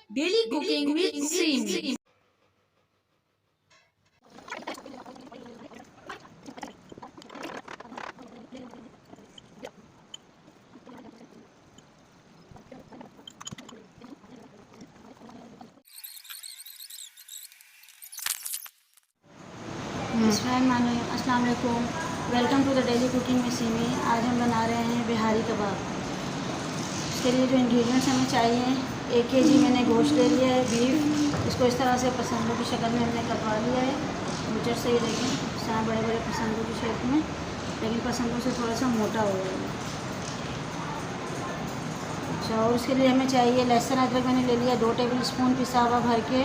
Daily cooking with Seemi. अस्सलाम वालेकुम, welcome to the daily cooking में सीमी। आज हम बना रहे हैं बिहारी कबाब। इसके लिए जो इंग्रेडिएंट्स हमें चाहिए, 1 kg मैंने गोश्त ले लिया है, बीफ। इसको इस तरह से पसंदों की शक्ल में हमने कटवा लिया है। बूचर से ही देखें, इस तरह बड़े बड़े पसंदों की शेप में, लेकिन पसंदों से थोड़ा सा मोटा हो जाएगा। अच्छा, और इसके लिए हमें चाहिए लहसुन अदरक मैंने ले लिया 2 टेबल स्पून पिसा हुआ भर के।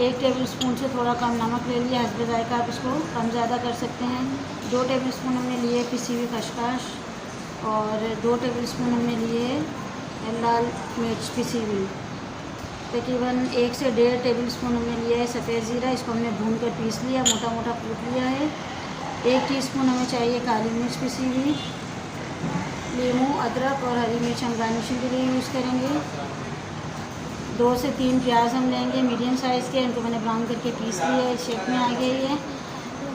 1 टेबल स्पून से थोड़ा कम नमक ले लिया, हस्बे जायका आप इसको कम ज़्यादा कर सकते हैं। 2 टेबल स्पून हमने लिए पिसी हुई खसखस, और 2 टेबल स्पून हमने लिए लाल मिर्च पिसी हुई। तकरीबन 1 से 1.5 टेबल स्पून हमने लिया है सफ़ेद ज़ीरा, इसको हमने भून कर पीस लिया, मोटा मोटा कूट लिया है। 1 टीस्पून हमें चाहिए काली मिर्च पिसी हुई। नींबू, अदरक और हरी मिर्च हम गार्निशिंग के लिए यूज़ करेंगे। 2 से 3 प्याज हम लेंगे मीडियम साइज़ के, इनको मैंने ब्राउन करके पीस लिया है, शेप में आ गई है।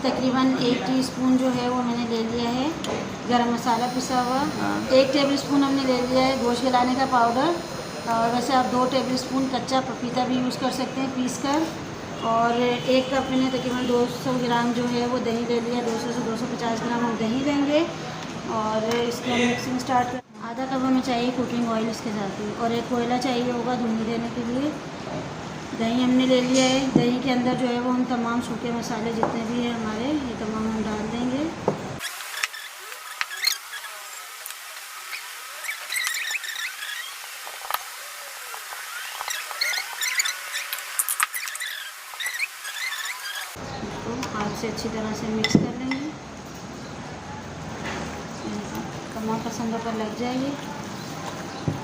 तकरीबन 1 टीस्पून जो है वो मैंने ले लिया है गरम मसाला पिसा हुआ। 1 टेबल स्पून हमने ले लिया है गोश्त गलाने का पाउडर, और वैसे आप 2 टेबल स्पून कच्चा पपीता भी यूज़ कर सकते हैं पीस कर। और 1 कप मैंने तकरीबन 200 ग्राम जो है वो दही ले लिया, 200 से 250 ग्राम हम दही लेंगे। और इसकी हम मिक्सिंग स्टार्ट कर। आधा कप हमें चाहिए कुकिंग ऑयल इसके साथ ही, और 1 कोयला चाहिए होगा धुनी देने के लिए। दही हमने ले लिया है, दही के अंदर जो है वो हम तमाम सूखे मसाले जितने भी हैं हमारे, ये तमाम हम डाल देंगे। इसको हाथ से अच्छी तरह से मिक्स कर लेंगे, तमाम पसंदों पर लग जाएगी।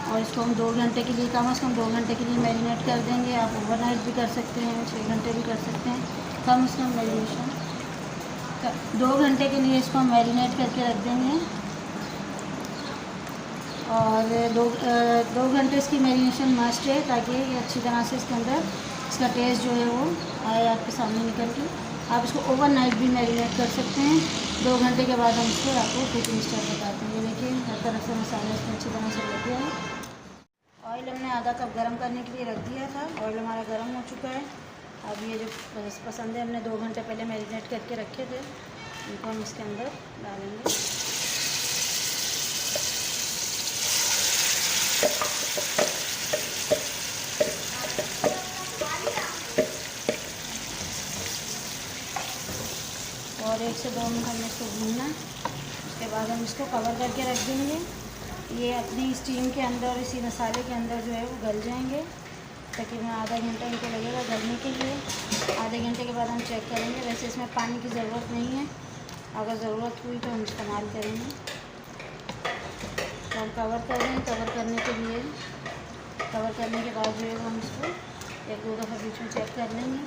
और इसको हम 2 घंटे के लिए, कम से कम 2 घंटे के लिए मैरिनेट कर देंगे। आप ओवरनाइट भी कर सकते हैं, 6 घंटे भी कर सकते हैं। कम से कम मैरिनेशन 2 घंटे के लिए इसको हम मैरिनेट करके रख देंगे। और 2 घंटे इसकी मैरिनेशन मस्ट है, ताकि ये अच्छी तरह से इसके अंदर इसका टेस्ट जो है वो आए आपके सामने निकल के। आप इसको ओवरनाइट भी मैरिनेट कर सकते हैं। 2 घंटे के बाद हम इसको आपको कुकिंग स्टाइल बताते हैं। ये देखिए हर तरफ से मसाला इसमें अच्छी तरह से लग गया है। ऑयल हमने आधा कप गरम करने के लिए रख दिया था, ऑयल हमारा गरम हो चुका है। अब ये जो पसंद है हमने 2 घंटे पहले मैरिनेट करके रखे थे, इनको हम इसके अंदर डालेंगे। और 1 से 2 मिनट हमने इसको भूनना है। उसके बाद हम इसको कवर करके रख देंगे। ये अपनी स्टीम के अंदर, इसी मसाले के अंदर जो है वो गल जाएंगे। तकरीबन आधा घंटा इनको लगेगा गलने के लिए। आधे घंटे के बाद हम चेक करेंगे। वैसे इसमें पानी की ज़रूरत नहीं है, अगर ज़रूरत हुई तो हम इस्तेमाल करेंगे। तो हम कवर कर दें। कवर करने के लिए, कवर करने के बाद जो है वो हम इसको 1-2 दफ़ा बीच में चेक कर लेंगे।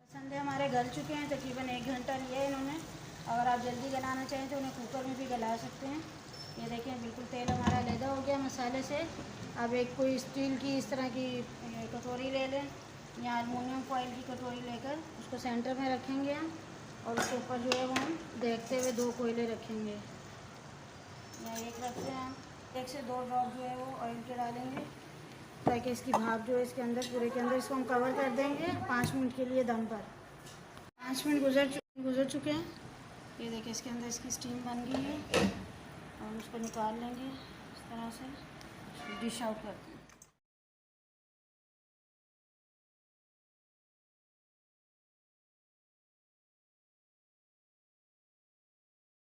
पसंदे हमारे गल चुके हैं, तकरीबन 1 घंटा लिया है इन्होंने। अगर आप जल्दी गलाना चाहें तो उन्हें कुकर में भी गला सकते हैं। ये देखें बिल्कुल तेल हमारा अलहदा हो गया मसाले से। अब एक कोई स्टील की इस तरह की कटोरी ले लें, या एलुमिनियम फॉइल की कटोरी लेकर उसको सेंटर में रखेंगे हम, और उसके ऊपर जो है वो हम देखते हुए 2 कोयले रखेंगे, या 1 रखते हैं हम। 1 से 2 ड्रॉप जो है वो ऑयल के डालेंगे, ताकि इसकी भाप जो है इसके अंदर, पूरे के अंदर। इसको हम कवर कर देंगे 5 मिनट के लिए दम पर। 5 मिनट गुजर चुके हैं। ये देखिए इसके अंदर इसकी स्टीम बन गई है, और हम उसको निकाल लेंगे इस तरह से, डिश आउट करते हैं।